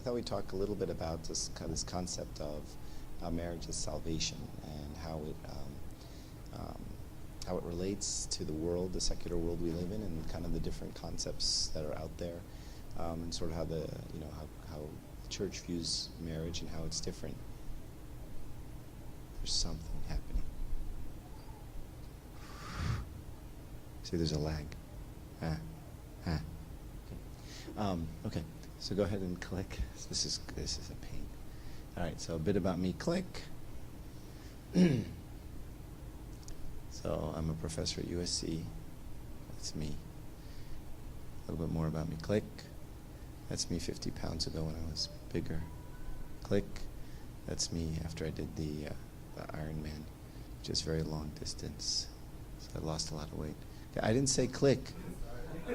thought we'd talk a little bit about this concept of marriage as salvation and how it relates to the world, the secular world we live in, and kind of the different concepts that are out there, and sort of how the how the church views marriage and how it's different. There's something happening. See, there's a lag. Okay. So go ahead and click. This is a pain. All right. So a bit about me. Click. So I'm a professor at USC. That's me. A little bit more about me. Click. That's me 50 pounds ago when I was bigger. Click. That's me after I did the Ironman, which is very long distance. So I lost a lot of weight. I didn't say click. What the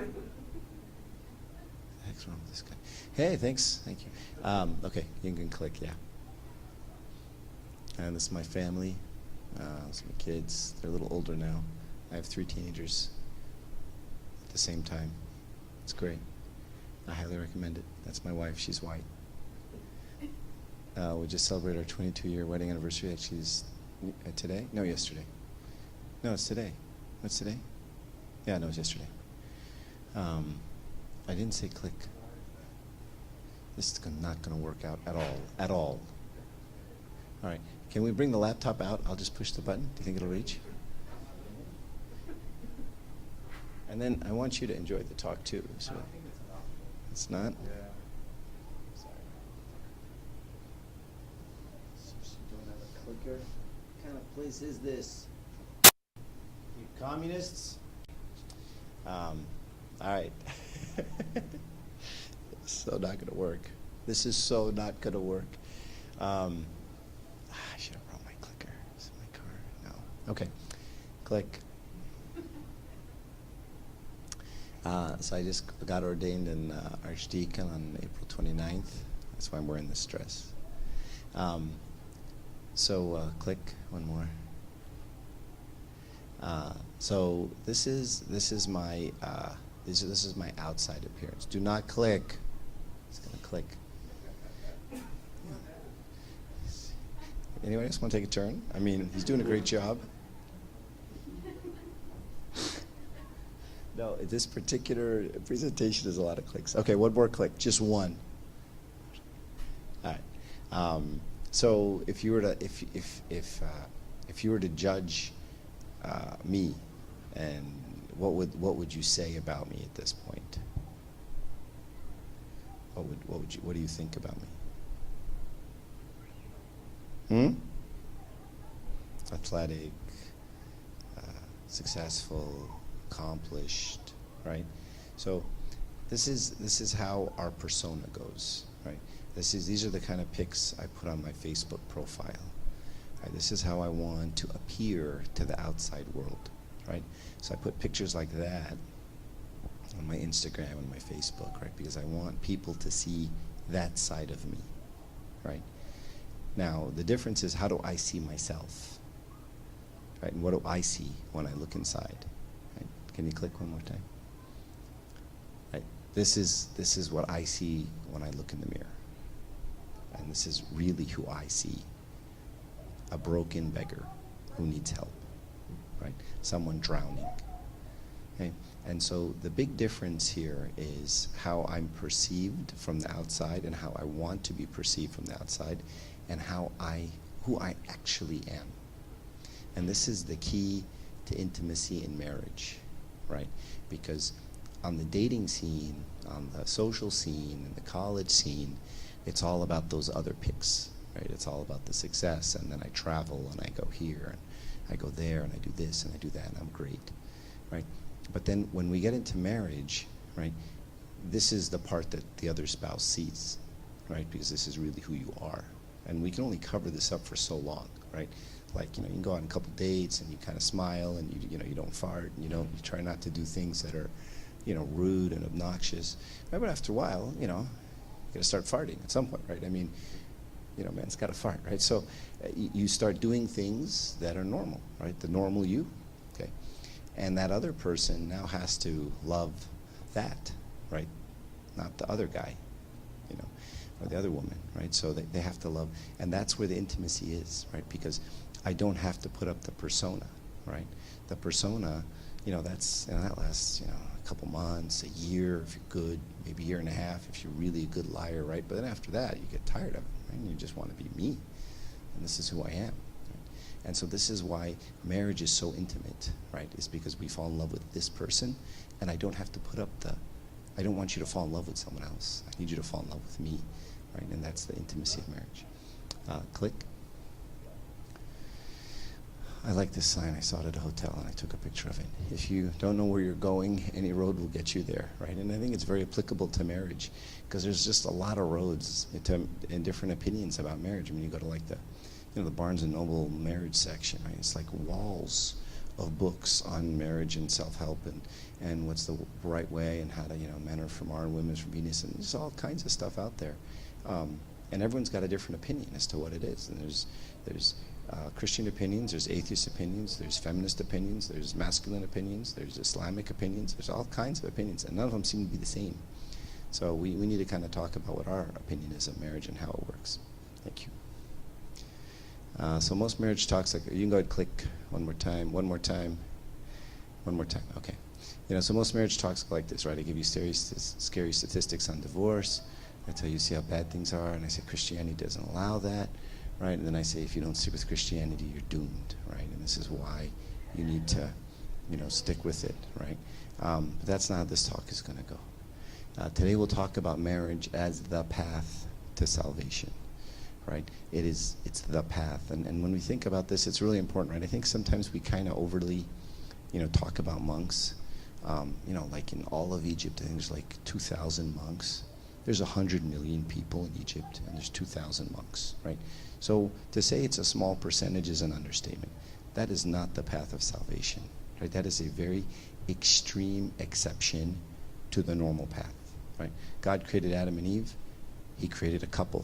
heck's wrong with this guy? Hey, thanks. Thank you. Okay, you can click, yeah. And this is my family. This is my kids. They're a little older now. I have 3 teenagers at the same time. It's great. I highly recommend it. That's my wife. She's white. We just celebrated our 22-year wedding anniversary. Actually, today? No, yesterday. No, it's today. What's today? Yeah, no, it's yesterday. I didn't say click. This is not going to work out at all. At all. All right. Can we bring the laptop out? I'll just push the button. Do you think it'll reach? And then I want you to enjoy the talk too. So it's not? Yeah. Sorry. Don't have a clicker. What kind of place is this? You communists? All right. So not going to work. This is so not going to work. I should have brought my clicker. Is it my car? No. Okay. Click. So I just got ordained an Archdeacon on April 29th. That's why I'm wearing this dress. Click one more. So this is my outside appearance. Do not click. It's gonna click. Anyone else want to take a turn? I mean, he's doing a great job. No, this particular presentation is a lot of clicks. Okay, one more click, just one. All right. So if you were to judge me, and what would you say about me at this point? What do you think about me? Athletic, successful, accomplished, right? So this is how our persona goes, right? These are the kind of pics I put on my Facebook profile. Right? This is how I want to appear to the outside world, right? So I put pictures like that on my Instagram and my Facebook, right? Because I want people to see that side of me, right? Now, the difference is, how do I see myself, right? And what do I see when I look inside, right? Can you click one more time? Right. This is what I see when I look in the mirror, and this is really who I see: a broken beggar who needs help, right? Someone drowning. Okay? And so the big difference here is how I'm perceived from the outside and how I want to be perceived from the outside, and who I actually am. And this is the key to intimacy in marriage, right? Because on the dating scene, on the social scene, and the college scene, it's all about those other pics, right? It's all about the success, and then I travel and I go here and I go there and I do this and I do that and I'm great, right? But then when we get into marriage, right, this is the part that the other spouse sees, right? Because this is really who you are. And we can only cover this up for so long, right? Like, you can go on a couple dates and you kind of smile and you don't fart and you try not to do things that are, rude and obnoxious. Right? But after a while, you got to start farting at some point, right? I mean, man's got to fart, right? So you start doing things that are normal, right? The normal you, okay? And that other person now has to love that, right? Not the other guy, or the other woman, right? So they have to love, and that's where the intimacy is, right? Because I don't have to put up the persona, right? The persona, that lasts, a couple months, a year if you're good, maybe a year and a half if you're really a good liar, right? But then after that, you get tired of it, right? And you just want to be me, and this is who I am. Right? And so this is why marriage is so intimate, right? Is because we fall in love with this person, and I don't have to put up I don't want you to fall in love with someone else. I need you to fall in love with me, right? And that's the intimacy of marriage. Click. I like this sign. I saw it at a hotel, and I took a picture of it. If you don't know where you're going, any road will get you there, right? And I think it's very applicable to marriage, because there's just a lot of roads and different opinions about marriage. I mean, you go to like the Barnes and Noble marriage section, right? It's like walls of books on marriage and self-help and what's the right way and how to, men are from Mars, women are from Venus, and there's all kinds of stuff out there. And everyone's got a different opinion as to what it is. And there's Christian opinions, there's atheist opinions, there's feminist opinions, there's masculine opinions, there's Islamic opinions, there's all kinds of opinions, and none of them seem to be the same. So we need to kind of talk about what our opinion is of marriage and how it works. Thank you. So most marriage talks, you can go ahead and click one more time, okay. So most marriage talks go like this, right? I give you scary statistics on divorce. I tell you, see how bad things are, and I say Christianity doesn't allow that, right? And then I say, if you don't stick with Christianity, you're doomed, right? And this is why you need to, stick with it, right? But that's not how this talk is going to go. Today we'll talk about marriage as the path to salvation, right? It's the path. And when we think about this, it's really important, right? I think sometimes we kind of overly, talk about monks. Like in all of Egypt, I think there's like 2,000 monks. There's 100 million people in Egypt, and there's 2,000 monks, right? So to say it's a small percentage is an understatement. That is not the path of salvation, right? That is a very extreme exception to the normal path, right? God created Adam and Eve. He created a couple.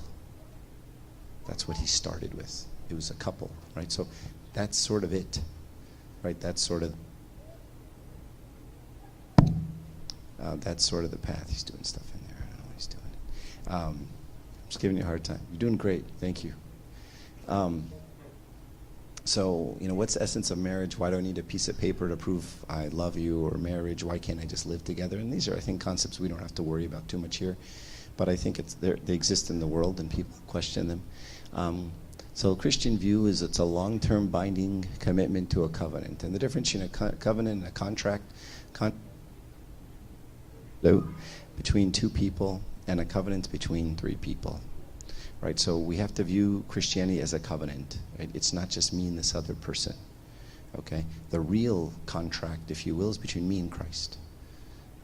That's what he started with. It was a couple, right? So that's sort of it, right? That's sort of the path. He's doing stuff in there. I don't know what he's doing. I'm just giving you a hard time. You're doing great. Thank you. So, what's the essence of marriage? Why do I need a piece of paper to prove I love you, or marriage? Why can't I just live together? And these are, I think, concepts we don't have to worry about too much here. But I think they exist in the world, and people question them. So a Christian view is it's a long-term binding commitment to a covenant. And the difference between a covenant and a contract between two people, and a covenant between three people. Right? So we have to view Christianity as a covenant. Right? It's not just me and this other person. Okay? The real contract, if you will, is between me and Christ.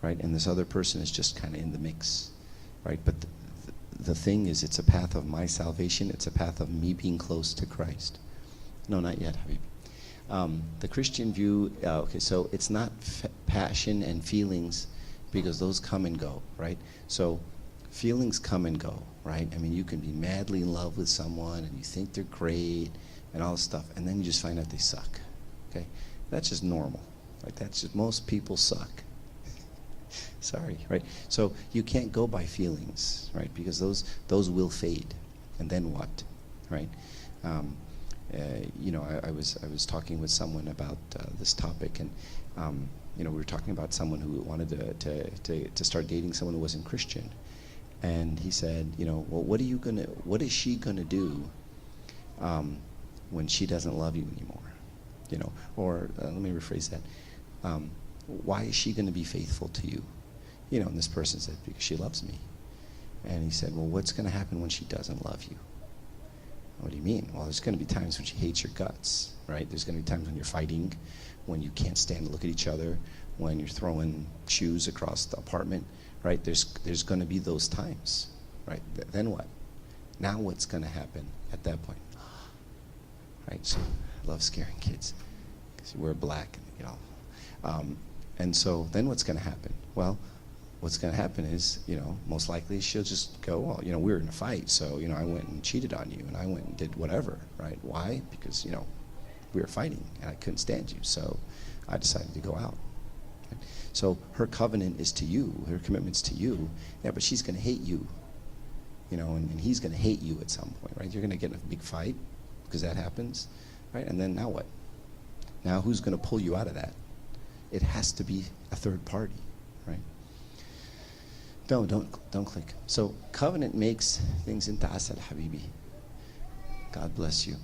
Right? And this other person is just kind of in the mix. Right? But the thing is, it's a path of my salvation. It's a path of me being close to Christ. No, not yet, Habib. The Christian view, so it's not passion and feelings, because those come and go, right? So feelings come and go, right? I mean, you can be madly in love with someone, and you think they're great, and all this stuff, and then you just find out they suck, okay? That's just normal. Like, that's just, most people suck. Sorry, right? So you can't go by feelings, right? Because those will fade, and then what, right? I was talking with someone about this topic, and we were talking about someone who wanted to start dating someone who wasn't Christian, and he said, well, what is she gonna do when she doesn't love you anymore? Or let me rephrase that. Why is she gonna be faithful to you? And this person said, because she loves me. And he said, well, what's gonna happen when she doesn't love you? What do you mean? Well, there's going to be times when she hates your guts, right? There's going to be times when you're fighting, when you can't stand to look at each other, when you're throwing shoes across the apartment, right? There's going to be those times, right? Then what? Now what's going to happen at that point? Right? So I love scaring kids because you wear black and they get all. And so then what's going to happen? Well, what's going to happen is, most likely she'll just go, well, we were in a fight, so, I went and cheated on you, and I went and did whatever, right? Why? Because, we were fighting, and I couldn't stand you, so I decided to go out. Right? So her covenant is to you, her commitment's to you, yeah, but she's going to hate you, and he's going to hate you at some point, right? You're going to get in a big fight because that happens, right? And then now what? Now who's going to pull you out of that? It has to be a third party, right? No, don't click. So covenant makes things into asal habibi. God bless you.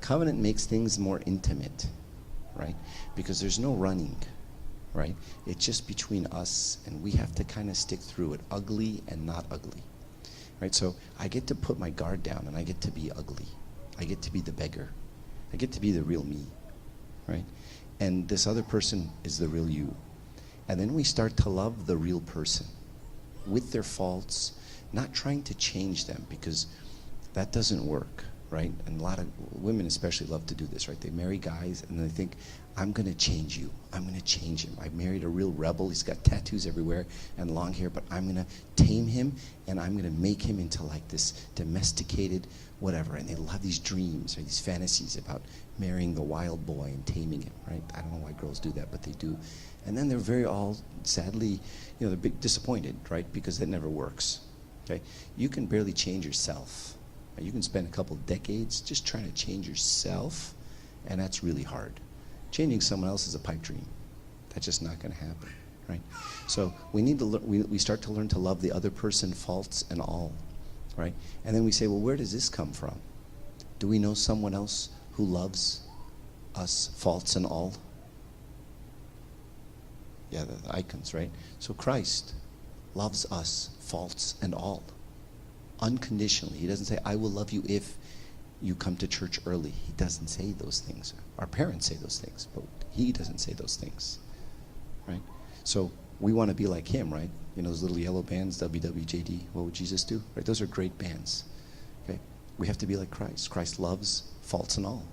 Covenant makes things more intimate, right? Because there's no running, right? It's just between us, and we have to kind of stick through it, ugly and not ugly, right? So I get to put my guard down, and I get to be ugly. I get to be the beggar. I get to be the real me, right? And this other person is the real you. And then we start to love the real person with their faults, not trying to change them, because that doesn't work, right? And a lot of women especially love to do this, right? They marry guys and they think, I'm going to change you. I'm going to change him. I married a real rebel. He's got tattoos everywhere and long hair, but I'm going to tame him, and I'm going to make him into like this domesticated whatever. And they have these dreams or these fantasies about marrying the wild boy and taming him, right? I don't know why girls do that, but they do. And then they're very all, sadly, they're big disappointed, right? Because that never works, okay? You can barely change yourself. You can spend a couple decades just trying to change yourself, and that's really hard. Changing someone else is a pipe dream. That's just not going to happen, right? So we need to we start to learn to love the other person, faults and all, right? And then we say, well, where does this come from? Do we know someone else who loves us, faults and all? Yeah, the icons, right? So Christ loves us, faults and all, unconditionally. He doesn't say, I will love you if you come to church early. He doesn't say those things. Our parents say those things, but he doesn't say those things, right? So we want to be like him, right? Those little yellow bands, WWJD, what would Jesus do? Right? Those are great bands, okay? We have to be like Christ. Christ loves faults and all,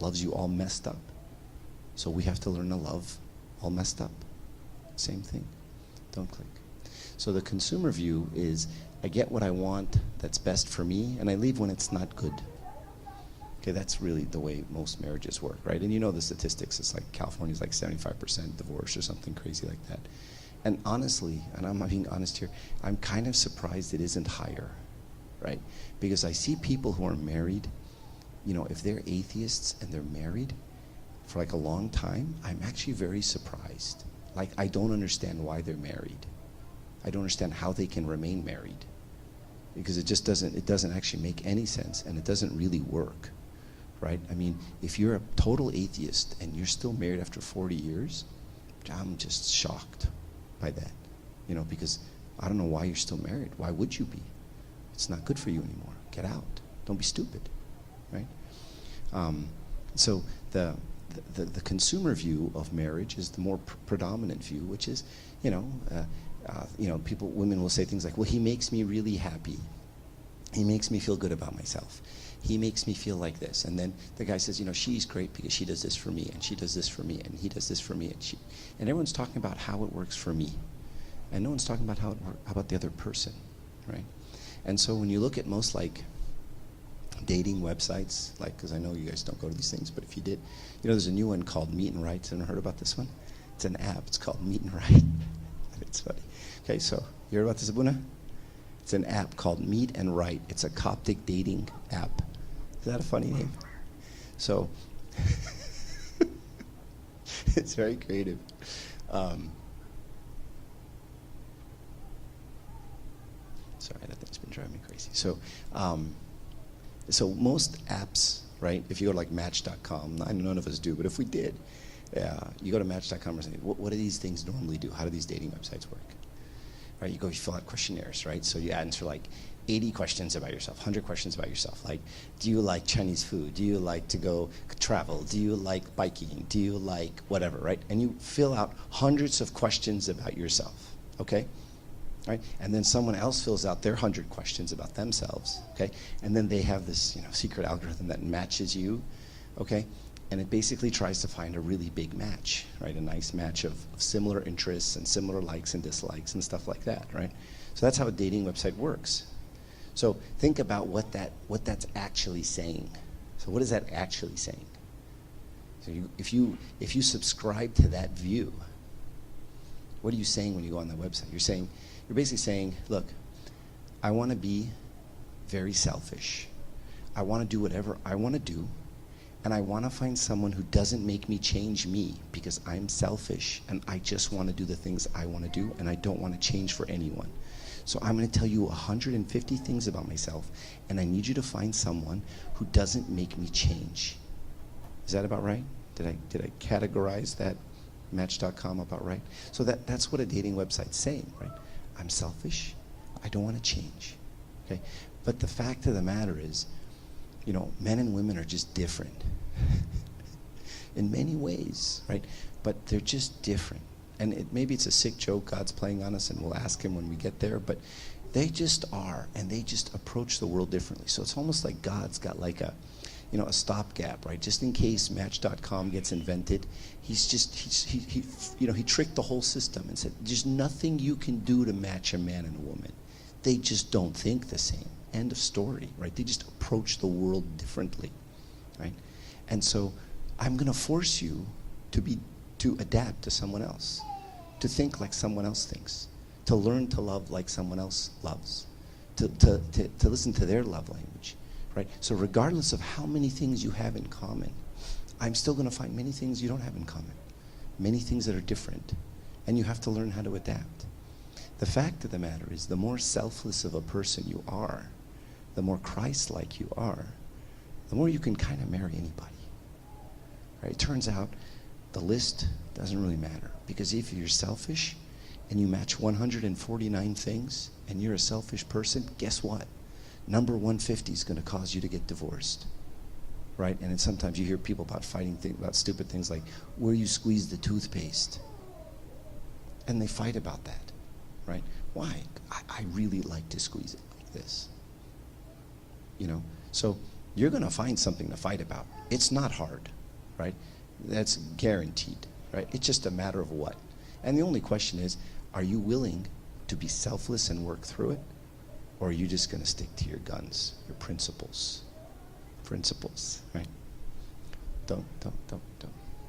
loves you all messed up. So we have to learn to love all messed up. Same thing. Don't click. So the consumer view is, I get what I want that's best for me, and I leave when it's not good. Okay, that's really the way most marriages work, right? And the statistics. It's like California's like 75% divorce or something crazy like that. And honestly, and I'm being honest here, I'm kind of surprised it isn't higher, right? Because I see people who are married, if they're atheists and they're married for like a long time, I'm actually very surprised. Like, I don't understand why they're married. I don't understand how they can remain married, because it doesn't actually make any sense, and it doesn't really work, right? I mean, if you're a total atheist and you're still married after 40 years, I'm just shocked by that, because I don't know why you're still married. Why would you be? It's not good for you anymore. Get out. Don't be stupid, right? So the consumer view of marriage is the more predominant view, which is, women will say things like, well, he makes me really happy. He makes me feel good about myself. He makes me feel like this. And then the guy says, she's great because she does this for me, and she does this for me, and he does this for me, and everyone's talking about how it works for me. And no one's talking about how about the other person, right? And so when you look at most like dating websites, like, because I know you guys don't go to these things, but if you did, there's a new one called Meet and Right. Ever heard about this one? It's an app. It's called Meet and Right. It's funny. Okay, so you heard about this, Abuna? It's an app called Meet and Right. It's a Coptic dating app. Is that a funny name? So it's very creative. Sorry, that thing's been driving me crazy. So most apps, right, if you go to like Match.com, none of us do, but if we did, you go to Match.com or something, what do these things normally do? How do these dating websites work? Right, you fill out questionnaires, right? So you answer like 80 questions about yourself, 100 questions about yourself. Like, do you like Chinese food? Do you like to go travel? Do you like biking? Do you like whatever, right? And you fill out hundreds of questions about yourself, okay? Right? And then someone else fills out their 100 questions about themselves, okay? And then they have this, secret algorithm that matches you, okay? And it basically tries to find a really big match, right? A nice match of similar interests and similar likes and dislikes and stuff like that, right? So that's how a dating website works. So think about what that's actually saying. So what is that actually saying? So if you subscribe to that view, what are you saying when you go on that website? You're basically saying, look, I want to be very selfish. I want to do whatever I want to do, and I want to find someone who doesn't make me change me because I'm selfish and I just want to do the things I want to do and I don't want to change for anyone. So I'm going to tell you 150 things about myself, and I need you to find someone who doesn't make me change. Is that about right? Did I categorize that Match.com about right? So that's what a dating website's saying, right? I'm selfish. I don't want to change. Okay? But the fact of the matter is, men and women are just different in many ways, right? But they're just different. And maybe it's a sick joke God's playing on us, and we'll ask him when we get there, but they just are, and they just approach the world differently. So it's almost like God's got like a stopgap, right? Just in case Match.com gets invented, he tricked the whole system and said, there's nothing you can do to match a man and a woman. They just don't think the same. End of story, right? They just approach the world differently, right? And so I'm going to force you to adapt to someone else, to think like someone else thinks, to learn to love like someone else loves, to listen to their love language, right? So regardless of how many things you have in common, I'm still going to find many things you don't have in common, many things that are different, and you have to learn how to adapt. The fact of the matter is, the more selfless of a person you are, the more Christ-like you are, the more you can kind of marry anybody. Right? It turns out the list doesn't really matter, because if you're selfish and you match 149 things and you're a selfish person, guess what? Number 150 is going to cause you to get divorced. Right? And then sometimes you hear people about about stupid things like where you squeeze the toothpaste. And they fight about that. Right? Why? I really like to squeeze it like this. So you're going to find something to fight about. It's not hard, right? That's guaranteed, right? It's just a matter of what. And the only question is, are you willing to be selfless and work through it? Or are you just going to stick to your guns, your principles? Principles, right? Don't.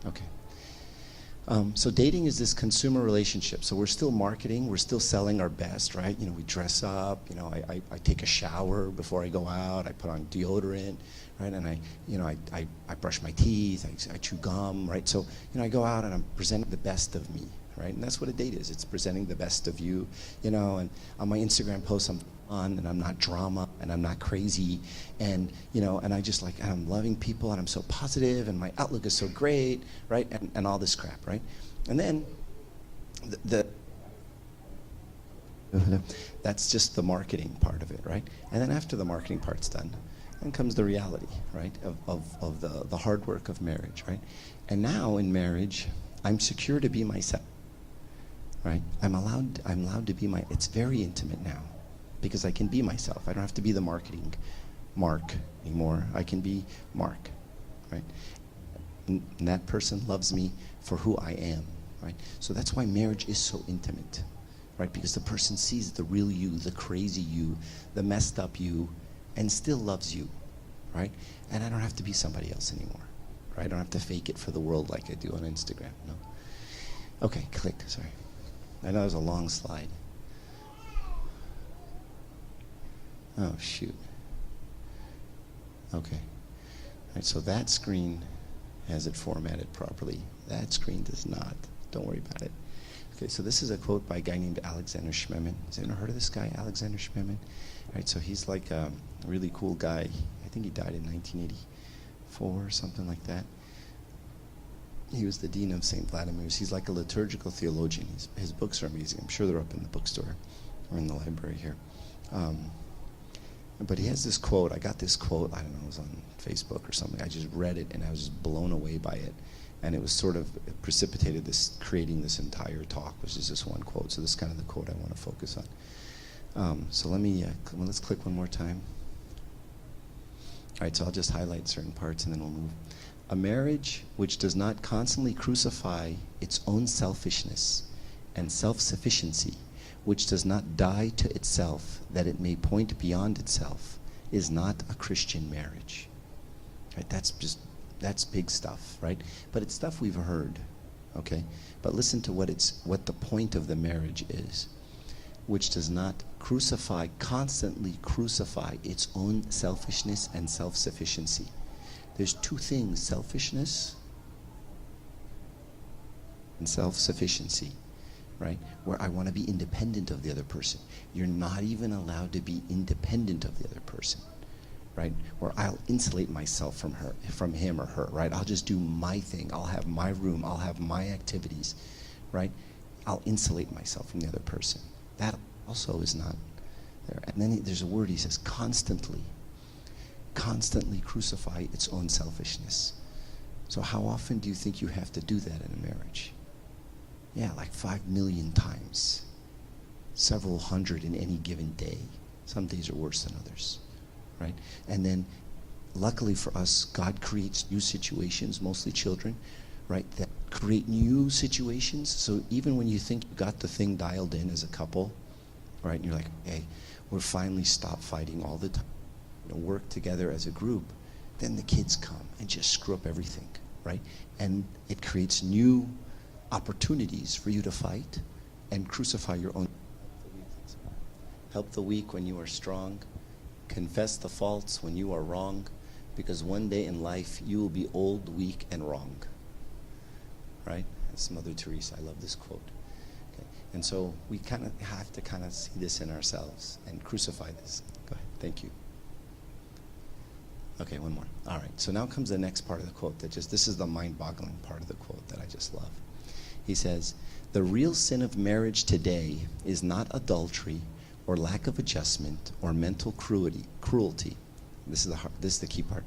Okay. So dating is this consumer relationship. So we're still marketing, we're still selling our best, right? We dress up, I take a shower before I go out, I put on deodorant, right? And I brush my teeth, I chew gum, right? So, I go out and I'm presenting the best of me, right? And that's what a date is. It's presenting the best of you, and on my Instagram posts I'm fun and I'm not drama and I'm not crazy, and and I'm loving people and I'm so positive and my outlook is so great, right? And all this crap, right? And then that's just the marketing part of it, right? And then after the marketing part's done, then comes the reality, right? Of the hard work of marriage, right? And now in marriage, I'm secure to be myself, right? I'm allowed to be it's very intimate now, because I can be myself. I don't have to be the marketing Mark anymore. I can be Mark, right? And that person loves me for who I am, right? So that's why marriage is so intimate, right? Because the person sees the real you, the crazy you, the messed up you, and still loves you, right? And I don't have to be somebody else anymore, right? I don't have to fake it for the world like I do on Instagram, no. Okay, click, sorry. I know it was a long slide. Oh, shoot. Okay. All right, so that screen has it formatted properly. That screen does not. Don't worry about it. Okay, so this is a quote by a guy named Alexander Schmemann. Has anyone heard of this guy, Alexander Schmemann? All right, so he's like a really cool guy. I think he died in 1984 or something like that. He was the dean of St. Vladimir's. He's like a liturgical theologian. His books are amazing. I'm sure they're up in the bookstore or in the library here. But he has this quote. I got this quote, I don't know, it was on Facebook or something. I just read it and I was just blown away by it. And it was sort of, it precipitated creating this entire talk, which is this one quote. So this is kind of the quote I want to focus on. So let's click one more time. All right, so I'll just highlight certain parts and then we'll move. A marriage which does not constantly crucify its own selfishness and self-sufficiency, which does not die to itself that it may point beyond itself, is not a Christian marriage. Right? That's big stuff, right? But it's stuff we've heard, okay? But listen to what the point of the marriage is. which does not constantly crucify its own selfishness and self-sufficiency. There's two things, selfishness and self-sufficiency, right? Where I want to be independent of the other person. You're not even allowed to be independent of the other person, right? Where I'll insulate myself from him or her, right? I'll just do my thing. I'll have my room. I'll have my activities, right? I'll insulate myself from the other person. That also is not there. And then there's a word he says, constantly crucify its own selfishness. So how often do you think you have to do that in a marriage? Yeah, like 5 million times. Several hundred in any given day. Some days are worse than others, right? And then, luckily for us, God creates new situations, mostly children, right, that create new situations. So even when you think you got the thing dialed in as a couple, right, and you're like, hey, we're finally stopped fighting all the time, work together as a group, then the kids come and just screw up everything, right? And it creates new opportunities for you to fight and crucify your own. Help the weak when you are strong. Confess the faults when you are wrong, because one day in life you will be old, weak, and wrong. Right? That's Mother Teresa. I love this quote. Okay. And so we kind of have to kind of see this in ourselves and crucify this. Go ahead. Thank you. Okay, one more. All right. So now comes the next part of the quote this is the mind-boggling part of the quote that I just love. He says, the real sin of marriage today is not adultery or lack of adjustment or mental cruelty. This is the key part.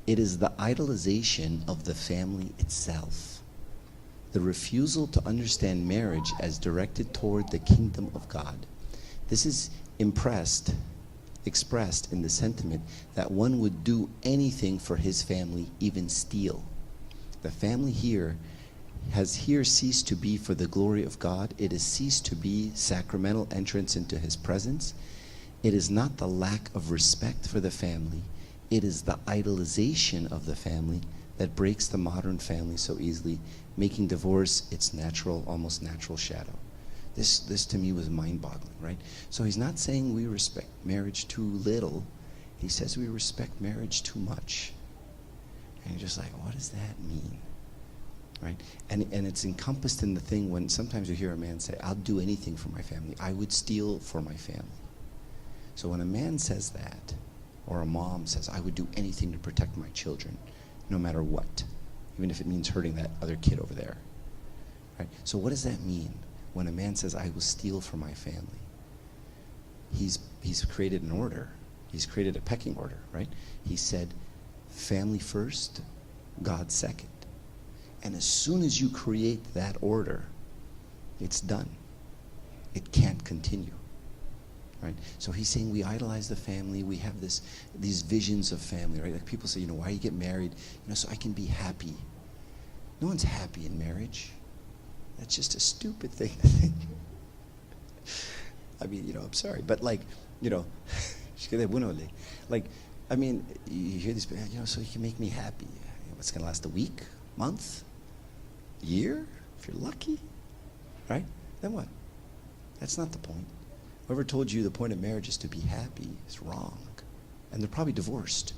It is the idolization of the family itself. The refusal to understand marriage as directed toward the kingdom of God. This is expressed in the sentiment that one would do anything for his family, even steal. The family here has ceased to be for the glory of God. It has ceased to be sacramental entrance into his presence. It is not the lack of respect for the family. It is the idolization of the family that breaks the modern family so easily, making divorce its almost natural shadow. This to me was mind-boggling, right? So he's not saying we respect marriage too little. He says we respect marriage too much. And you're just like, what does that mean? Right? And it's encompassed in the thing when sometimes you hear a man say, I'll do anything for my family. I would steal for my family. So when a man says that, or a mom says, I would do anything to protect my children, no matter what, even if it means hurting that other kid over there. Right? So what does that mean when a man says, I will steal for my family? He's created an order. He's created a pecking order, right? He said, family first, God second. And as soon as you create that order, it's done. It can't continue. Right? So he's saying we idolize the family. We have these visions of family, right? Like people say, why you get married? So I can be happy. No one's happy in marriage. That's just a stupid thing to think. I mean, I'm sorry, but like, you hear these, so you can make me happy. What's gonna last a week, month, year, if you're lucky, right? Then what? That's not the point. Whoever told you the point of marriage is to be happy is wrong. And they're probably divorced,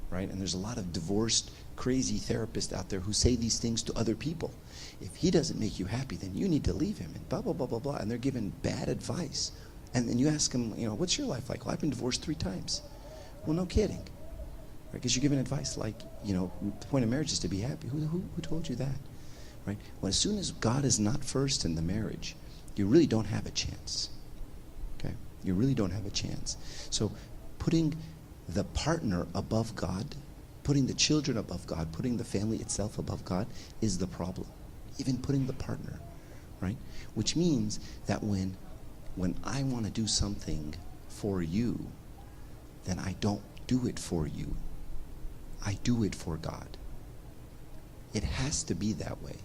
right? And there's a lot of divorced, crazy therapists out there who say these things to other people. If he doesn't make you happy, then you need to leave him, and blah, blah, blah, blah, blah. And they're giving bad advice. And then you ask them, what's your life like? Well, I've been divorced 3 times. Well, no kidding. Because you're giving advice like, the point of marriage is to be happy. Who told you that? Right? Well, as soon as God is not first in the marriage, you really don't have a chance. Okay? You really don't have a chance. So putting the partner above God, putting the children above God, putting the family itself above God is the problem. Even putting the partner, right? Which means that when I want to do something for you, then I don't do it for you. I do it for God. It has to be that way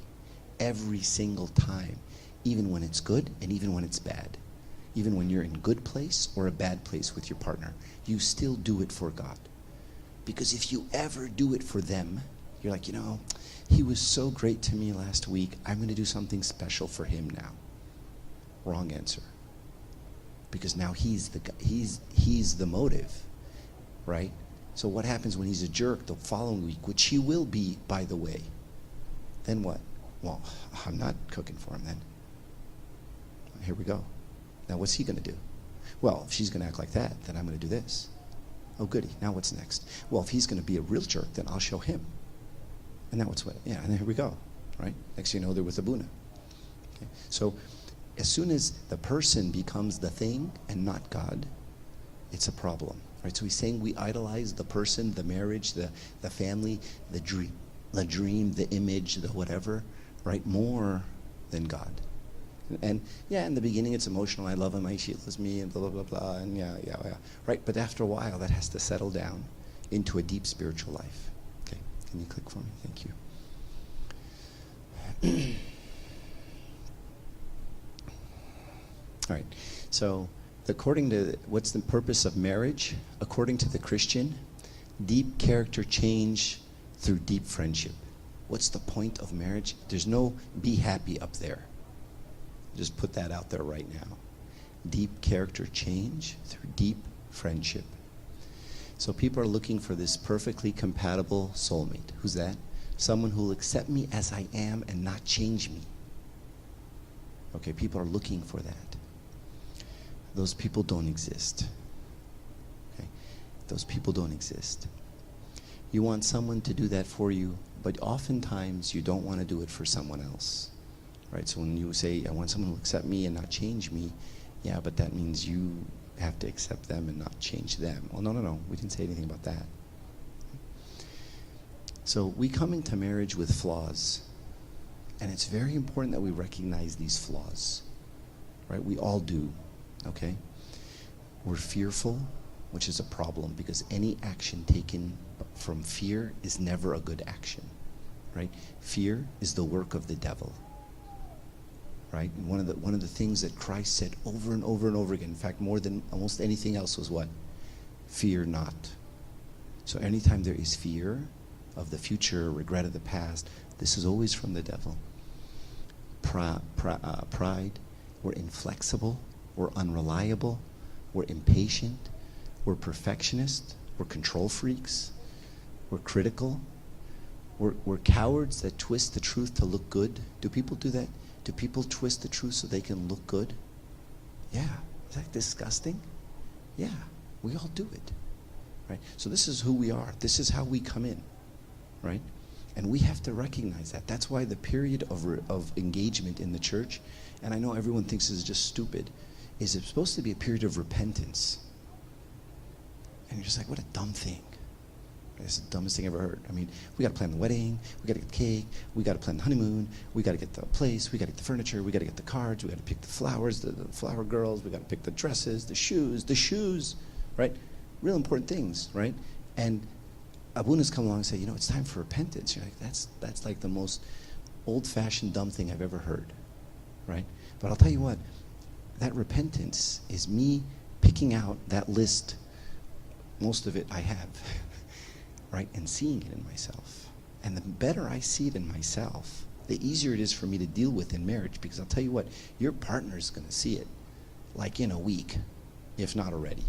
every single time, even when it's good and even when it's bad. Even when you're in a good place or a bad place with your partner, you still do it for God. Because if you ever do it for them, you're like, he was so great to me last week. I'm going to do something special for him now. Wrong answer. because now he's the motive, right? So what happens when he's a jerk the following week, which he will be, by the way? Then what? Well, I'm not cooking for him then. Here we go. Now what's he going to do? Well, if she's going to act like that, then I'm going to do this. Oh, goody. Now what's next? Well, if he's going to be a real jerk, then I'll show him. And now what's what? Yeah, and here we go, right? Next thing you know, they're with Abuna. Okay? So as soon as the person becomes the thing and not God, it's a problem, right? So he's saying we idolize the person, the marriage, the family, the dream, the image, the whatever, right? More than God. And yeah, in the beginning it's emotional. I love him, she loves me, and blah, blah, blah, blah, and yeah. Right, but after a while that has to settle down into a deep spiritual life. Okay, can you click for me? Thank you. All right, so according to, what's the purpose of marriage? According to the Christian, deep character change through deep friendship. What's the point of marriage? There's no be happy up there. Just put that out there right now. Deep character change through deep friendship. So people are looking for this perfectly compatible soulmate. Who's that? Someone who will accept me as I am and not change me. Okay, people are looking for that. Those people don't exist. Okay, those people don't exist. You want someone to do that for you, but oftentimes you don't want to do it for someone else. Right, so when you say, I want someone who will accept me and not change me, yeah, but that means you have to accept them and not change them. Well, no, we didn't say anything about that. So we come into marriage with flaws, and it's very important that we recognize these flaws, right? We all do, okay? We're fearful, which is a problem, because any action taken from fear is never a good action, right? Fear is the work of the devil. Right? And one of the things that Christ said over and over and over again, in fact, more than almost anything else, was what? Fear not. So anytime there is fear of the future, regret of the past, this is always from the devil. Pride, we're inflexible, we're unreliable, we're impatient, we're perfectionists, we're control freaks, we're critical, we're cowards that twist the truth to look good. Do people do that? Do people twist the truth so they can look good? Yeah. Is that disgusting? Yeah. We all do it. Right? So this is who we are. This is how we come in. Right? And we have to recognize that. That's why the period of engagement in the church, and I know everyone thinks this is just stupid, is it's supposed to be a period of repentance. And you're just like, what a dumb thing. It's the dumbest thing I ever heard. I mean, we got to plan the wedding, we got to get the cake, we got to plan the honeymoon, we got to get the place, we got to get the furniture, we got to get the cards, we got to pick the flowers, the flower girls, we got to pick the dresses, the shoes, right? Real important things, right? And Abuna's come along and say, it's time for repentance. You're like, that's like the most old-fashioned dumb thing I've ever heard, right? But I'll tell you what, that repentance is me picking out that list. Most of it I have. Right, and seeing it in myself. And the better I see it in myself, the easier it is for me to deal with in marriage, because I'll tell you what, your partner is going to see it like in a week, if not already,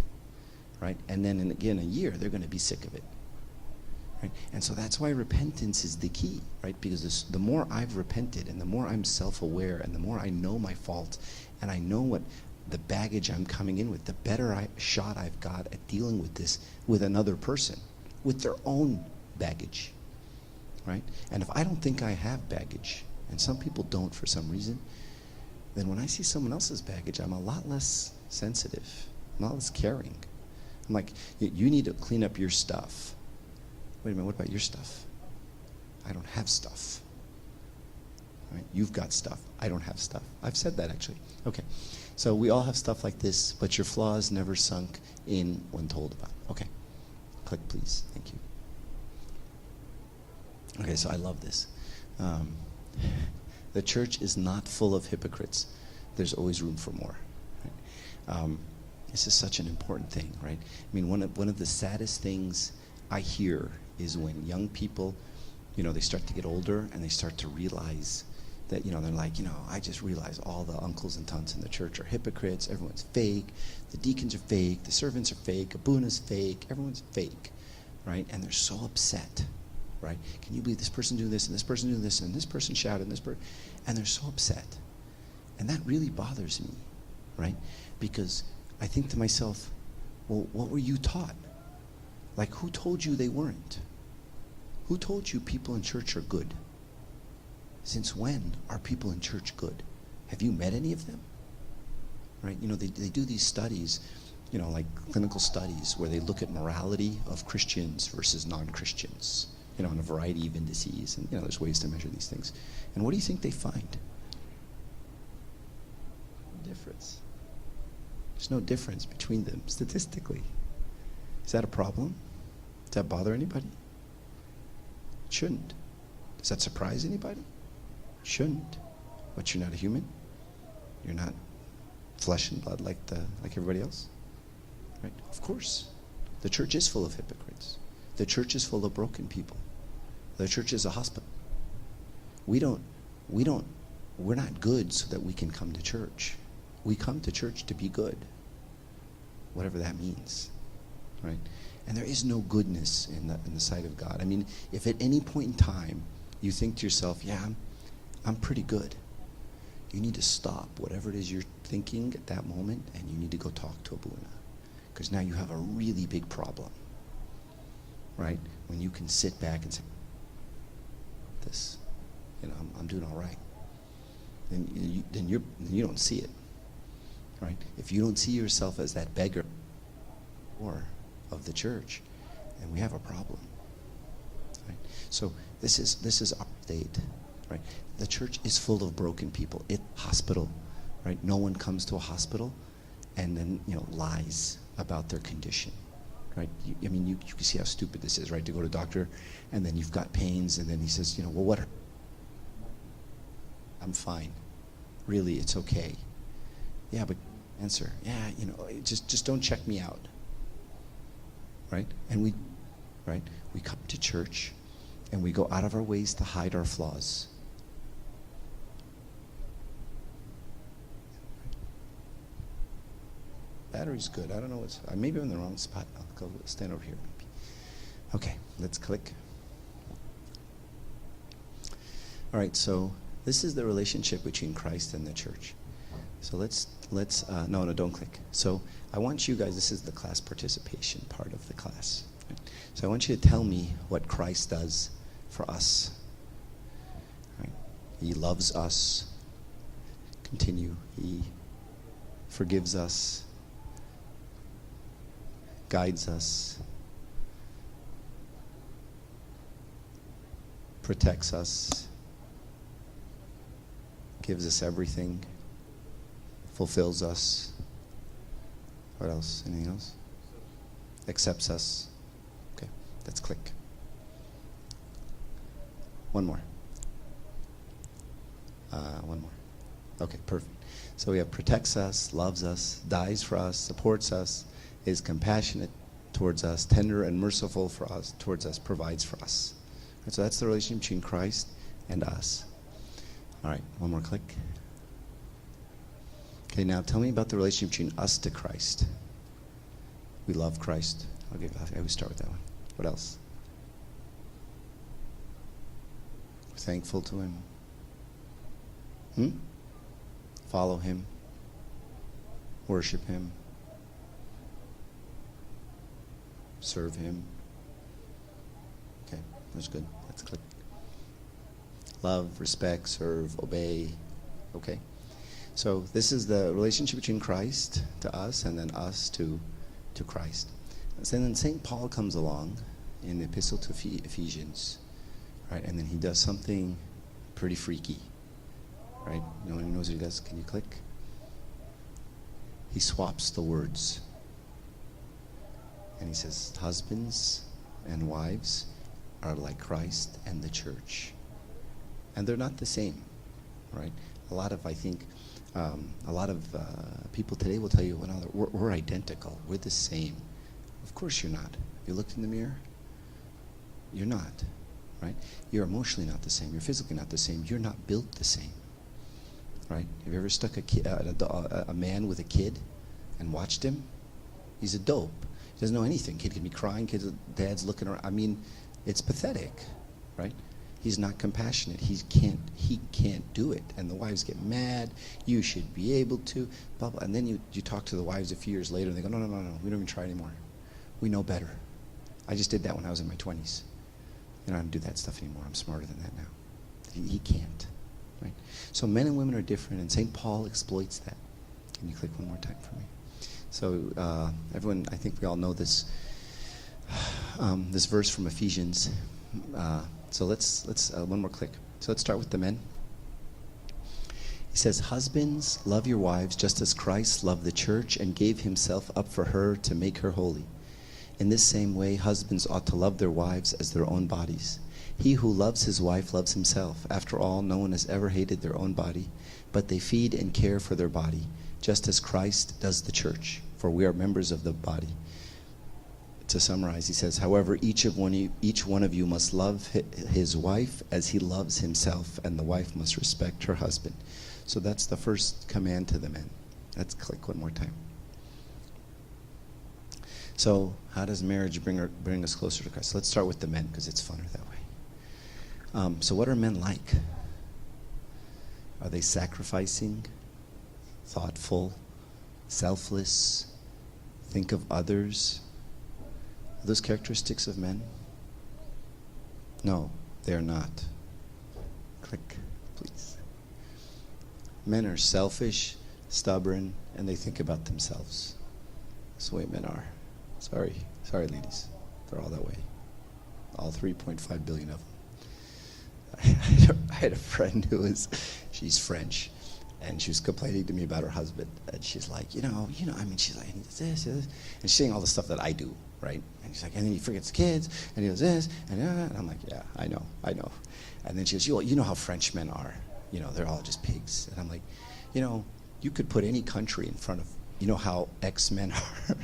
right? And then again, a year, they're going to be sick of it, right? And so that's why repentance is the key, right? Because the more I've repented and the more I'm self-aware and the more I know my fault and I know what the baggage I'm coming in with, the better shot I've got at dealing with this with another person, with their own baggage, right? And if I don't think I have baggage, and some people don't for some reason, then when I see someone else's baggage, I'm a lot less sensitive, I'm a lot less caring. I'm like, you need to clean up your stuff. Wait a minute, what about your stuff? I don't have stuff. Right? You've got stuff. I don't have stuff. I've said that actually. Okay, so we all have stuff like this, but your flaws never sunk in when told about. Okay. Click, please. Thank you. Okay, so I love this. The church is not full of hypocrites. There's always room for more. Right? This is such an important thing, right? I mean, one of the saddest things I hear is when young people, they start to get older and they start to realize that, they're like, I just realized all the uncles and aunts in the church are hypocrites. Everyone's fake. The deacons are fake. The servants are fake. Abuna's fake. Everyone's fake, right? And they're so upset, right? Can you believe this person doing this and this person doing this and this person shouted and this person, and they're so upset. And that really bothers me, right? Because I think to myself, well, what were you taught? Like, who told you they weren't? Who told you people in church are good? Since when are people in church good? Have you met any of them? Right? They do these studies, like clinical studies, where they look at morality of Christians versus non-Christians, on a variety of indices. And, there's ways to measure these things. And what do you think they find? Difference. There's no difference between them statistically. Is that a problem? Does that bother anybody? It shouldn't. Does that surprise anybody? It shouldn't. But you're not a human. You're not flesh and blood like everybody else. Right? Of course. The church is full of hypocrites. The church is full of broken people. The church is a hospital. We're not good so that we can come to church. We come to church to be good. Whatever that means. Right? And there is no goodness in the sight of God. I mean, if at any point in time you think to yourself, yeah, I'm pretty good, you need to stop whatever it is you're thinking at that moment, and you need to go talk to Abuna. Because now you have a really big problem. Right? When you can sit back and say, this, I'm doing all right. Then you don't see it. Right? If you don't see yourself as that beggar or of the church, then we have a problem. Right? So this is our state. Right? The church is full of broken people. It's a hospital. Right? No one comes to a hospital and then lies about their condition. Right? You can see how stupid this is, right? To go to a doctor and then you've got pains and then he says, well, what? I'm fine. Really, it's okay. Yeah, but answer. Yeah, just don't check me out. Right? And we come to church and we go out of our ways to hide our flaws. Battery's good. I don't know maybe I'm in the wrong spot. I'll go stand over here maybe. Okay, let's click. All right, so this is the relationship between Christ and the church. So let's no, don't click. So I want you guys, this is the class participation part of the class. Right? So I want you to tell me what Christ does for us. Right? He loves us. Continue. He forgives us. Guides us. Protects us. Gives us everything. Fulfills us. What else? Anything else? Accepts us. Okay, let's click. One more. One more. Okay, perfect. So we have protects us, loves us, dies for us, supports us, is compassionate towards us, tender and merciful for us, towards us, provides for us. Right, so that's the relationship between Christ and us. All right, one more click. Okay, now tell me about the relationship between us to Christ. We love Christ. I always start with that one. What else? We're thankful to Him. Follow Him. Worship Him. Serve Him. Okay, that's good. Let's click. Love, respect, serve, obey. Okay. So this is the relationship between Christ to us and then us to Christ. And then St. Paul comes along in the epistle to Ephesians, right? And then he does something pretty freaky, right? No one knows what he does. Can you click? He swaps the words. And he says, husbands and wives are like Christ and the church. And they're not the same, right? A lot of people today will tell you, well, we're identical. We're the same. Of course you're not. You looked in the mirror? You're not, right? You're emotionally not the same. You're physically not the same. You're not built the same. right? Have you ever stuck a man with a kid and watched him? He's a dope. He doesn't know anything. Kid can be crying. Dad's looking around. I mean, it's pathetic, right? He's not compassionate. He can't do it. And the wives get mad. You should be able to, blah, blah. And then you talk to the wives a few years later, and they go, no, we don't even try anymore. We know better. I just did that when I was in my 20s. I don't do that stuff anymore. I'm smarter than that now. He can't, right? So men and women are different, and St. Paul exploits that. Can you click one more time for me? So everyone, I think we all know this this verse from Ephesians. So let's one more click. So let's start with the men. He says, husbands, love your wives just as Christ loved the church and gave himself up for her to make her holy. In this same way, husbands ought to love their wives as their own bodies. He who loves his wife loves himself. After all, no one has ever hated their own body, but they feed and care for their body, just as Christ does the church, for we are members of the body. To summarize, he says, however, each one of you must love his wife as he loves himself, and the wife must respect her husband. So that's the first command to the men. Let's click one more time. So how does marriage bring us closer to Christ? Let's start with the men, because it's funner that way. So what are men like? Are they sacrificing, thoughtful, selfless, think of others? Are those characteristics of men? No, they are not. Click, please. Men are selfish, stubborn, and they think about themselves. That's the way men are. Sorry, ladies. They're all that way. All 3.5 billion of them. I had a friend she's French, and she was complaining to me about her husband. And she's like, she's like, he does this. And she's saying all the stuff that I do, right? And she's like, and then he forgets the kids, and he does this, and I'm like, yeah, I know. And then she goes, you know how French men are. They're all just pigs. And I'm like, you could put any country in front of, how ex-men are.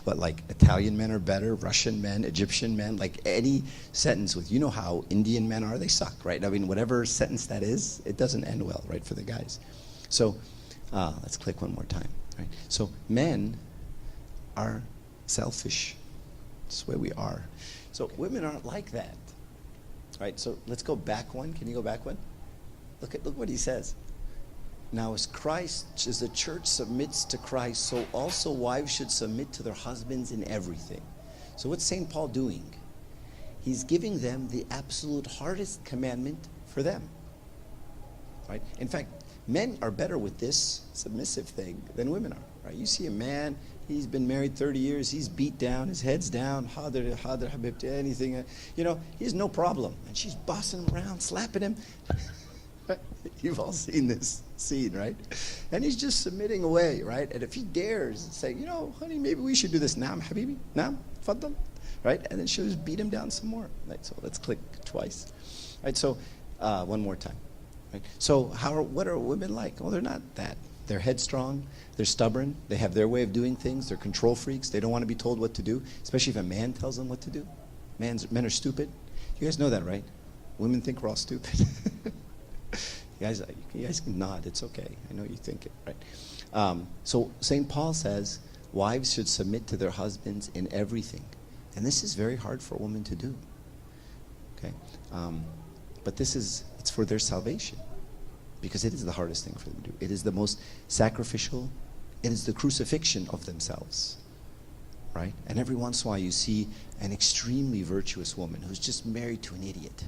But like Italian men are better, Russian men, Egyptian men, like any sentence with, how Indian men are, they suck, right? I mean, whatever sentence that is, it doesn't end well, right, for the guys. So let's click one more time, right? So men are selfish. That's the way we are. So women aren't like that, right? So let's go back one. Can you go back one? Look what he says. Now, as the church submits to Christ, so also wives should submit to their husbands in everything. So what's St. Paul doing? He's giving them the absolute hardest commandment for them, right? In fact, men are better with this submissive thing than women are, right? You see a man, he's been married 30 years, he's beat down, his head's down, hadr habibti, anything, he has no problem. And she's bossing him around, slapping him. You've all seen this scene, right? And he's just submitting away, right? And if he dares say, honey, maybe we should do this. Naam, habibi, naam, faddal, right? And then she'll just beat him down some more. Right? So let's click twice. Right? So one more time. Right? So what are women like? Well, they're not that. They're headstrong. They're stubborn. They have their way of doing things. They're control freaks. They don't want to be told what to do, especially if a man tells them what to do. Men are stupid. You guys know that, right? Women think we're all stupid. You guys can nod. It's okay. I know you think it, right? So St. Paul says wives should submit to their husbands in everything. And this is very hard for a woman to do. Okay? But it's for their salvation. Because it is the hardest thing for them to do. It is the most sacrificial. It is the crucifixion of themselves. Right? And every once in a while you see an extremely virtuous woman who's just married to an idiot.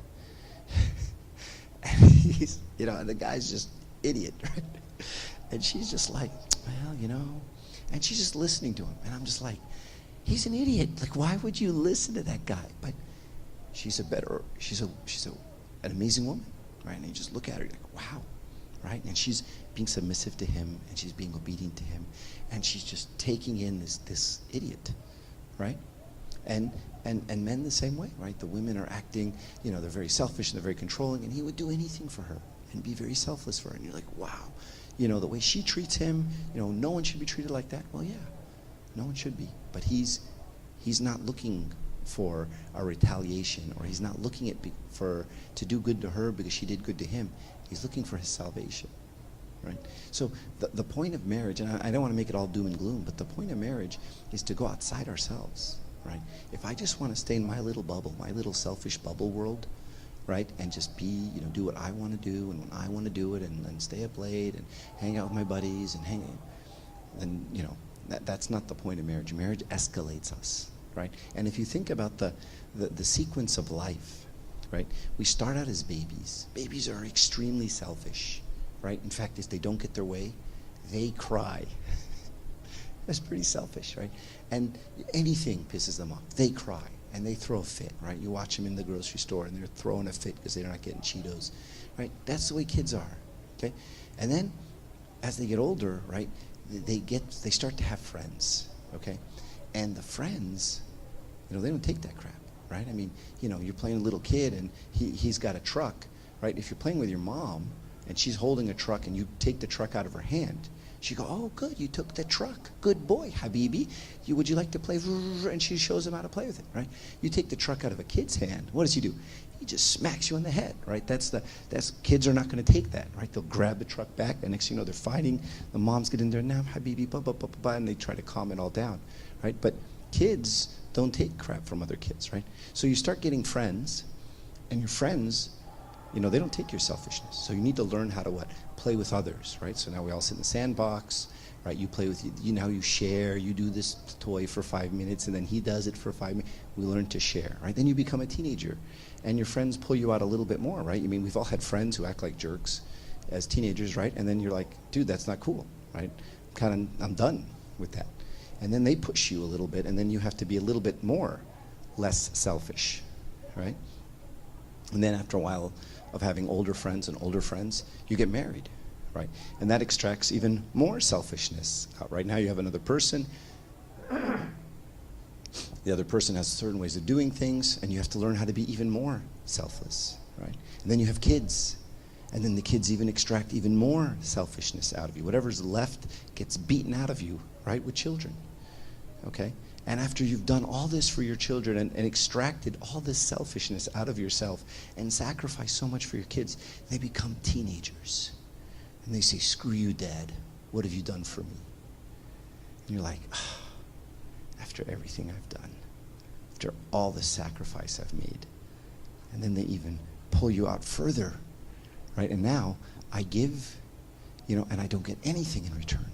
And he's, and the guy's just idiot, right? And she's just like, well, and she's just listening to him. And I'm just like, he's an idiot. Like, why would you listen to that guy? But she's an amazing woman, right? And you just look at her, you're like, wow, right? And she's being submissive to him, and she's being obedient to him, and she's just taking in this idiot, right? And men the same way, right? The women are acting, they're very selfish and they're very controlling, and he would do anything for her and be very selfless for her. And you're like, wow, the way she treats him, no one should be treated like that. Well, yeah, no one should be. But he's not looking for a retaliation, or he's not looking to do good to her because she did good to him. He's looking for his salvation, right? So the point of marriage, and I don't want to make it all doom and gloom, but the point of marriage is to go outside ourselves, right? If I just want to stay in my little bubble, my little selfish bubble world, right, and just be, do what I want to do and when I want to do it, and stay up late and hang out with my buddies and then that's not the point of marriage. Marriage escalates us, right? And if you think about the sequence of life, right, we start out as babies. Babies are extremely selfish, right? In fact, if they don't get their way, they cry. That's pretty selfish, right? And anything pisses them off, they cry. And they throw a fit, right? You watch them in the grocery store and they're throwing a fit because they're not getting Cheetos, right? That's the way kids are, okay? And then as they get older, right, they start to have friends, okay? And the friends, they don't take that crap, right? I mean, you're playing a little kid and he's got a truck, right? If you're playing with your mom and she's holding a truck and you take the truck out of her hand, she go, oh, good, you took the truck. Good boy, Habibi. Would you like to play? And she shows him how to play with it, right? You take the truck out of a kid's hand. What does he do? He just smacks you on the head, right? Kids are not going to take that, right? They'll grab the truck back. And next thing you know, they're fighting. The moms get in there, now, Habibi, blah, blah, blah, blah, and they try to calm it all down, right? But kids don't take crap from other kids, right? So you start getting friends, and your friends, they don't take your selfishness. So you need to learn how to play with others, right? So now we all sit in the sandbox, right? You play with, how you share. You do this toy for 5 minutes, and then he does it for 5 minutes. We learn to share, right? Then you become a teenager, and your friends pull you out a little bit more, right? I mean, we've all had friends who act like jerks as teenagers, right? And then you're like, dude, that's not cool, right? I'm done with that. And then they push you a little bit, and then you have to be a little bit less selfish, right? And then after a while of having older friends, you get married, right? And that extracts even more selfishness out. Right now you have another person. The other person has certain ways of doing things, and you have to learn how to be even more selfless, right? And then you have kids, and then the kids even extract even more selfishness out of you. Whatever's left gets beaten out of you, right, with children, okay? And after you've done all this for your children and extracted all this selfishness out of yourself and sacrificed so much for your kids, they become teenagers. And they say, screw you, Dad. What have you done for me? And you're like, after everything I've done, after all the sacrifice I've made. And then they even pull you out further, right? And now I give, and I don't get anything in return.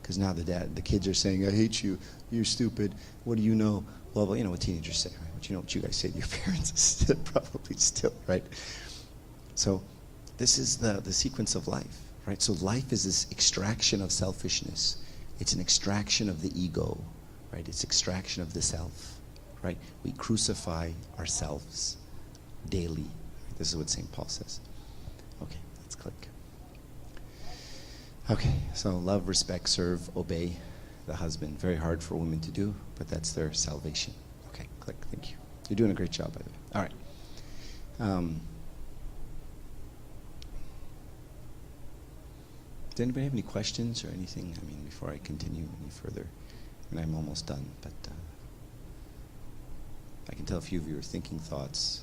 Because now the kids are saying, I hate you, you're stupid, what do you know? Well, what teenagers say, right? But what you guys say to your parents is probably still, right? So this is the sequence of life, right? So life is this extraction of selfishness. It's an extraction of the ego, right? It's extraction of the self, right? We crucify ourselves daily. This is what St. Paul says. Okay, let's click. Okay, so love, respect, serve, obey the husband. Very hard for women to do, but that's their salvation. Okay, click, thank you. You're doing a great job, by the way. All right. Does anybody have any questions or anything? I mean, before I continue any further. I'm almost done, but I can tell a few of you are thinking thoughts.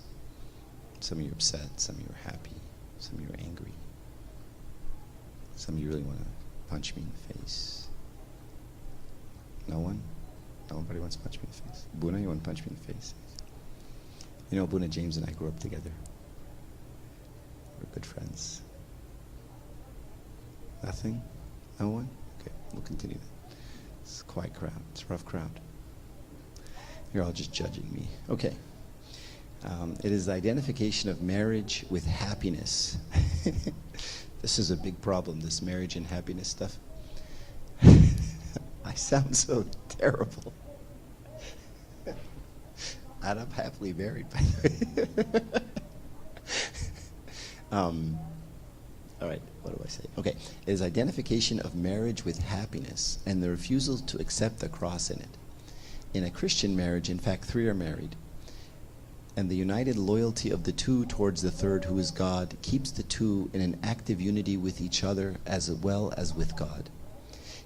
Some of you are upset, some of you are happy, some of you are angry. Some of you really want to punch me in the face. No one? Nobody wants to punch me in the face. Buna, you want to punch me in the face? Buna, James and I grew up together. We're good friends. Nothing? No one? Okay, we'll continue that. It's a quiet crowd. It's a rough crowd. You're all just judging me. Okay. It is the identification of marriage with happiness. This is a big problem, this marriage and happiness stuff. I sound so terrible. And I'm happily married, by the way. All right, what do I say? Okay, it is identification of marriage with happiness and the refusal to accept the cross in it. In a Christian marriage, in fact, 3 are married. And the united loyalty of the 2 towards the third, who is God, keeps the 2 in an active unity with each other as well as with God.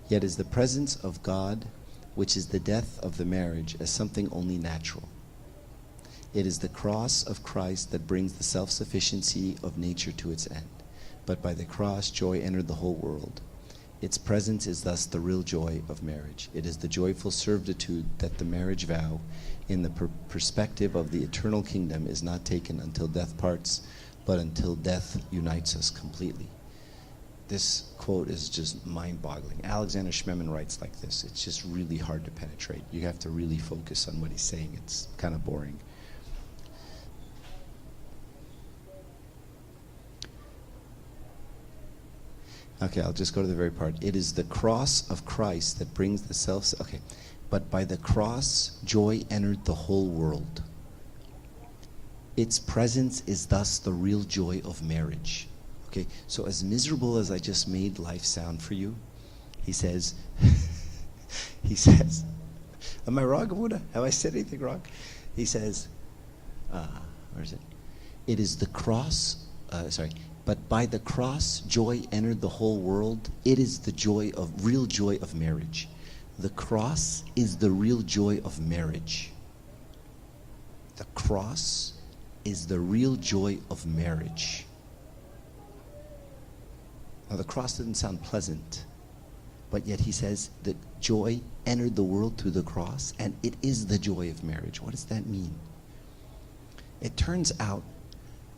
Yet is the presence of God, which is the death of the marriage, as something only natural. It is the cross of Christ that brings the self-sufficiency of nature to its end. but by the cross joy entered the whole world. Its presence is thus the real joy of marriage. It is the joyful servitude that the marriage vow, in the perspective of the eternal kingdom, is not taken until death parts, but until death unites us completely. This quote is just mind-boggling. Alexander Schmemann writes like this. It's just really hard to penetrate. You have to really focus on what he's saying. It's kind of boring. Okay, I'll just go to the very part. It is the cross of Christ that brings the self... Okay, but by the cross, joy entered the whole world. Its presence is thus the real joy of marriage. Okay, so as miserable as I just made life sound for you, he says, am I wrong, Buddha? Have I said anything wrong? He says, where is it? It is the cross, but by the cross, joy entered the whole world. It is the real joy of marriage. The cross is the real joy of marriage. The cross is the real joy of marriage. Now, the cross doesn't sound pleasant, but yet he says that joy entered the world through the cross, and it is the joy of marriage. What does that mean? It turns out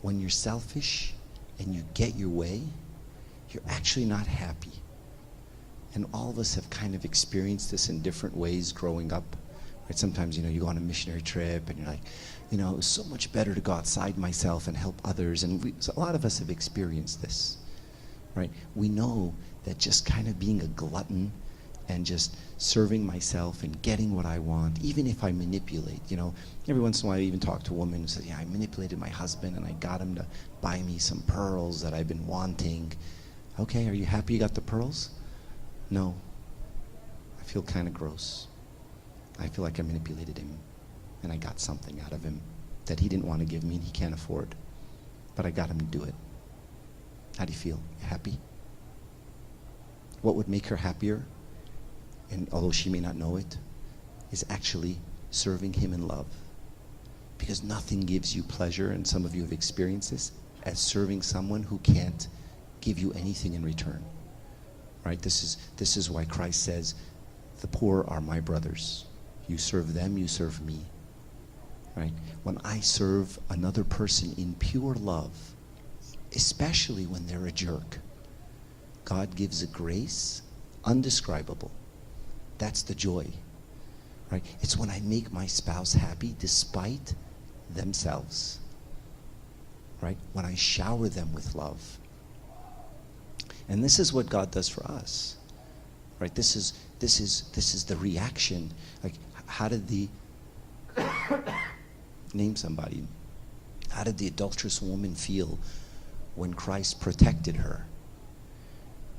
when you're selfish and you get your way, you're actually not happy. And all of us have kind of experienced this in different ways growing up. Right? Sometimes, you go on a missionary trip and you're like, it was so much better to go outside myself and help others. And so a lot of us have experienced this. Right? We know that just kind of being a glutton and just serving myself and getting what I want, even if I manipulate, every once in a while I even talk to a woman who says, I manipulated my husband and I got him to buy me some pearls that I've been wanting. Okay, are you happy you got the pearls? No. I feel kind of gross. I feel like I manipulated him and I got something out of him that he didn't want to give me and he can't afford. But I got him to do it. How do you feel? You happy? What would make her happier, and although she may not know it, is actually serving him in love. Because nothing gives you pleasure, and some of you have experienced this, as serving someone who can't give you anything in return. Right? This is why Christ says, the poor are my brothers. You serve them, you serve me. Right? When I serve another person in pure love, especially when they're a jerk, God gives a grace undescribable. That's the joy. Right? It's when I make my spouse happy despite themselves. Right? When I shower them with love. And this is what God does for us. Right? This is the reaction. Like, how did the name somebody? How did the adulterous woman feel when Christ protected her?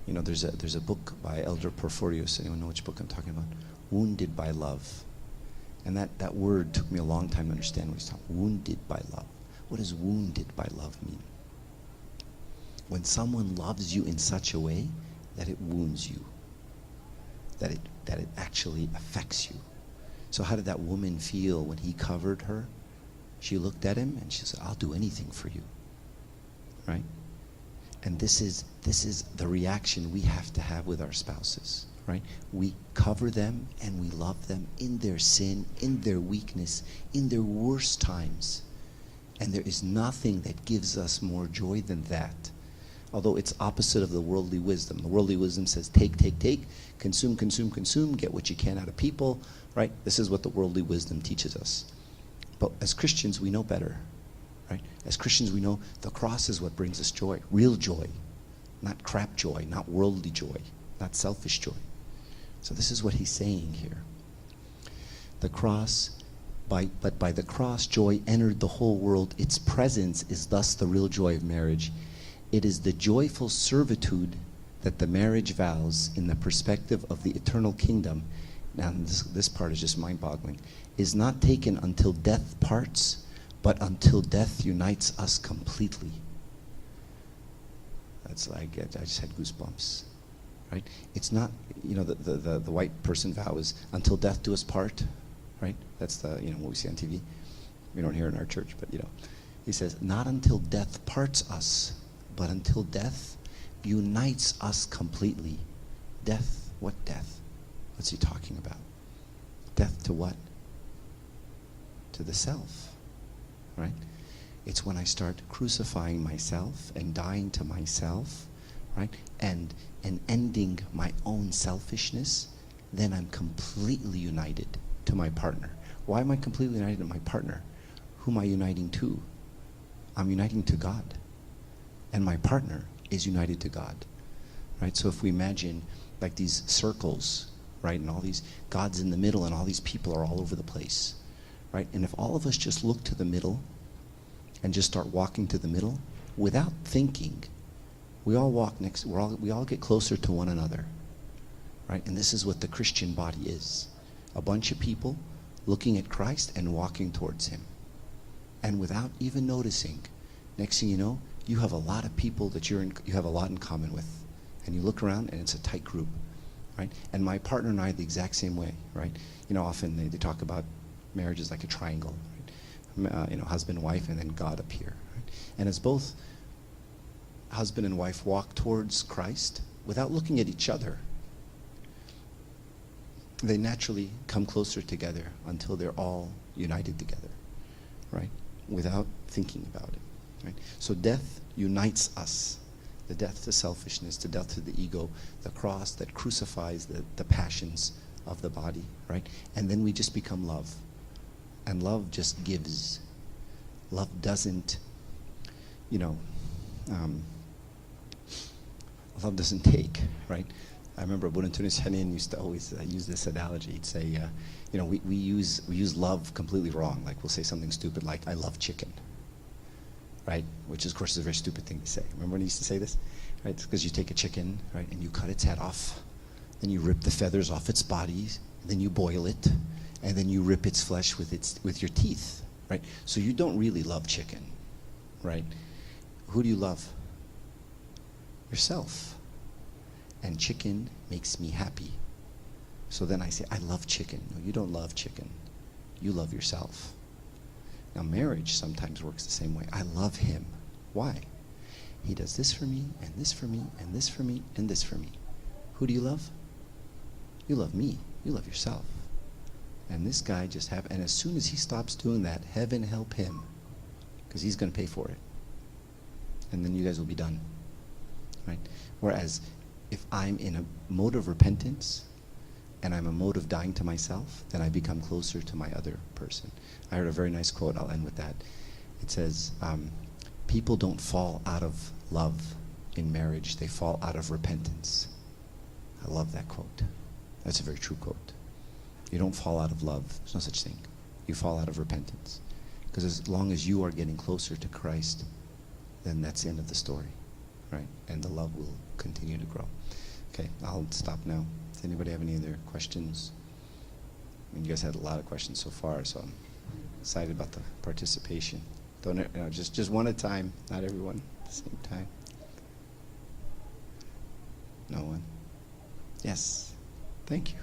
There's a book by Elder Porphyrios. Anyone know which book I'm talking about? Wounded by Love. And that word took me a long time to understand what he's talking about. Wounded by love. What does wounded by love mean? When someone loves you in such a way that it wounds you, that it actually affects you. So how did that woman feel when he covered her? She looked at him and she said, I'll do anything for you. Right? And this is the reaction we have to have with our spouses. Right? We cover them and we love them in their sin, in their weakness, in their worst times. And there is nothing that gives us more joy than that. Although it's opposite of the worldly wisdom. The worldly wisdom says take, consume, get what you can out of people, right? This is what the worldly wisdom teaches us. But as Christians, we know better, right? As Christians, we know the cross is what brings us joy, real joy, not crap joy, not worldly joy, not selfish joy. So this is what he's saying here. The cross, but by the cross, joy entered the whole world. Its presence is thus the real joy of marriage. It is the joyful servitude that the marriage vows in the perspective of the eternal kingdom, now this part is just mind-boggling, is not taken until death parts, but until death unites us completely. That's like, I just had goosebumps, right? It's not, the white person vow is until death do us part, right? That's the, what we see on TV. We don't hear it in our church, but he says, not until death parts us, but until death unites us completely. Death, what death? What's he talking about? Death to what? To the self, right? It's when I start crucifying myself and dying to myself, right? And ending my own selfishness, then I'm completely united to my partner. Why am I completely united to my partner? Who am I uniting to? I'm uniting to God. And my partner is united to God, right? So if we imagine like these circles, right, and all these, God's in the middle and all these people are all over the place, right? And if all of us just look to the middle and just start walking to the middle without thinking, we all walk next, we all get closer to one another, right? And this is what the Christian body is. A bunch of people looking at Christ and walking towards him. And without even noticing, next thing you know, you have a lot of people that you have a lot in common with. And you look around and it's a tight group, right? And my partner and I are the exact same way, right? You know, often they talk about marriage as like a triangle, right? You know, husband, wife, and then God up here, right? And as both husband and wife walk towards Christ without looking at each other, they naturally come closer together until they're all united together, right? Without thinking about it, right? So death unites us. The death to selfishness, the death to the ego, the cross that crucifies the passions of the body, right? And then we just become love. And love just gives. Love doesn't, you know, love doesn't take, right? I remember Abu Tunis Hanin used to always use this analogy. He'd say, you know, we use love completely wrong. Like we'll say something stupid like, I love chicken, right? Which, of course, is a very stupid thing to say. Remember when he used to say this? Right? It's because you take a chicken, right, and you cut its head off, then you rip the feathers off its body, then you boil it, and then you rip its flesh with your teeth, right? So you don't really love chicken, right? Who do you love? Yourself. And chicken makes me happy. So then I say, I love chicken. No, you don't love chicken. You love yourself. Now marriage sometimes works the same way. I love him. Why? He does this for me, and this for me, and this for me, and this for me. Who do you love? You love me. You love yourself. And this guy just and as soon as he stops doing that, heaven help him, because he's going to pay for it. And then you guys will be done, right? Whereas if I'm in a mode of repentance and I'm a mode of dying to myself, then I become closer to my other person. I heard a very nice quote, I'll end with that. It says, people don't fall out of love in marriage, they fall out of repentance. I love that quote. That's a very true quote. You don't fall out of love, there's no such thing. You fall out of repentance. Because as long as you are getting closer to Christ, then that's the end of the story, right? And the love will continue to grow. Okay, I'll stop now. Does anybody have any other questions? I mean, you guys had a lot of questions so far, so I'm excited about the participation. Don't, you know, just one at a time, not everyone at the same time. No one? Yes, thank you.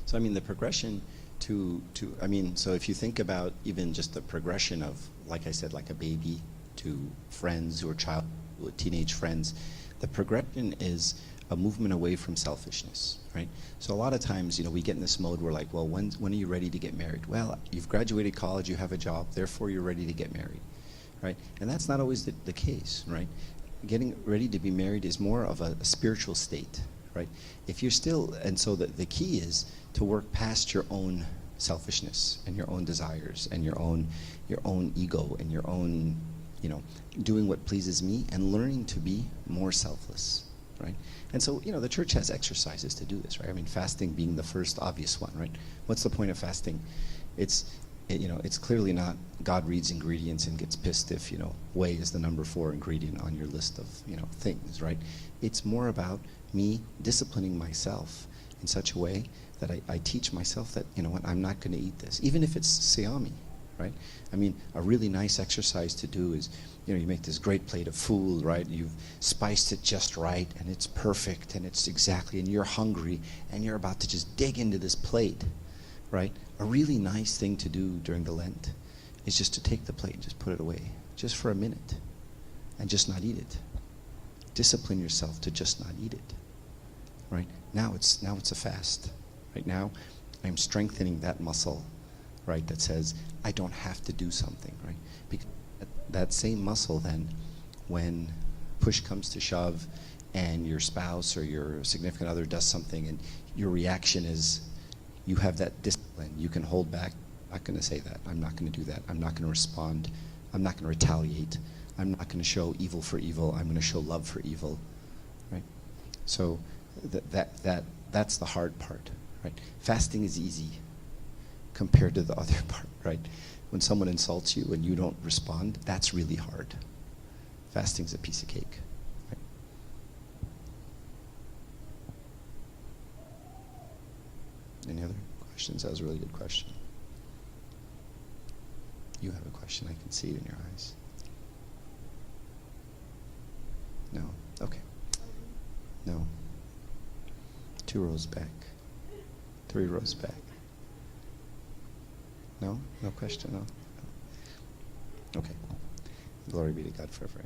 So I mean, the progression I mean, so if you think about even just the progression of, like I said, like a baby to friends who are teenage friends, the progression is a movement away from selfishness, right? So a lot of times, you know, we get in this mode where like, well, when are you ready to get married? Well, you've graduated college, you have a job, therefore you're ready to get married, right? And that's not always the case, right? Getting ready to be married is more of a spiritual state, right? If you're still, and so the key is to work past your own selfishness and your own desires and your own ego and your own, you know, doing what pleases me and learning to be more selfless, right? And so, you know, the church has exercises to do this, right? I mean, fasting being the first obvious one, right? What's the point of fasting? It's it's clearly not God reads ingredients and gets pissed if, whey is the number 4 ingredient on your list of, things, right? It's more about me disciplining myself in such a way that I teach myself that, what, I'm not going to eat this, even if it's siami, right? I mean, a really nice exercise to do is, you make this great plate of food, right? You've spiced it just right, and it's perfect, and it's exactly, and you're hungry, and you're about to just dig into this plate, right? A really nice thing to do during the Lent is just to take the plate and just put it away, just for a minute, and just not eat it. Discipline yourself to just not eat it, right? Now it's a fast. Right now, I'm strengthening that muscle, right, that says I don't have to do something, right? Because that same muscle then, when push comes to shove and your spouse or your significant other does something and your reaction is you have that discipline, you can hold back. I'm not going to say that. I'm not going to do that. I'm not going to respond. I'm not going to retaliate. I'm not going to show evil for evil. I'm going to show love for evil, right? So that's the hard part, right? Fasting is easy compared to the other part, right? When someone insults you and you don't respond, that's really hard. Fasting's a piece of cake, right? Any other questions? That was a really good question. You have a question. I can see it in your eyes. No? Okay. No. 2 rows back. 3 rows back. No? No question? No? Okay. Glory be to God forever.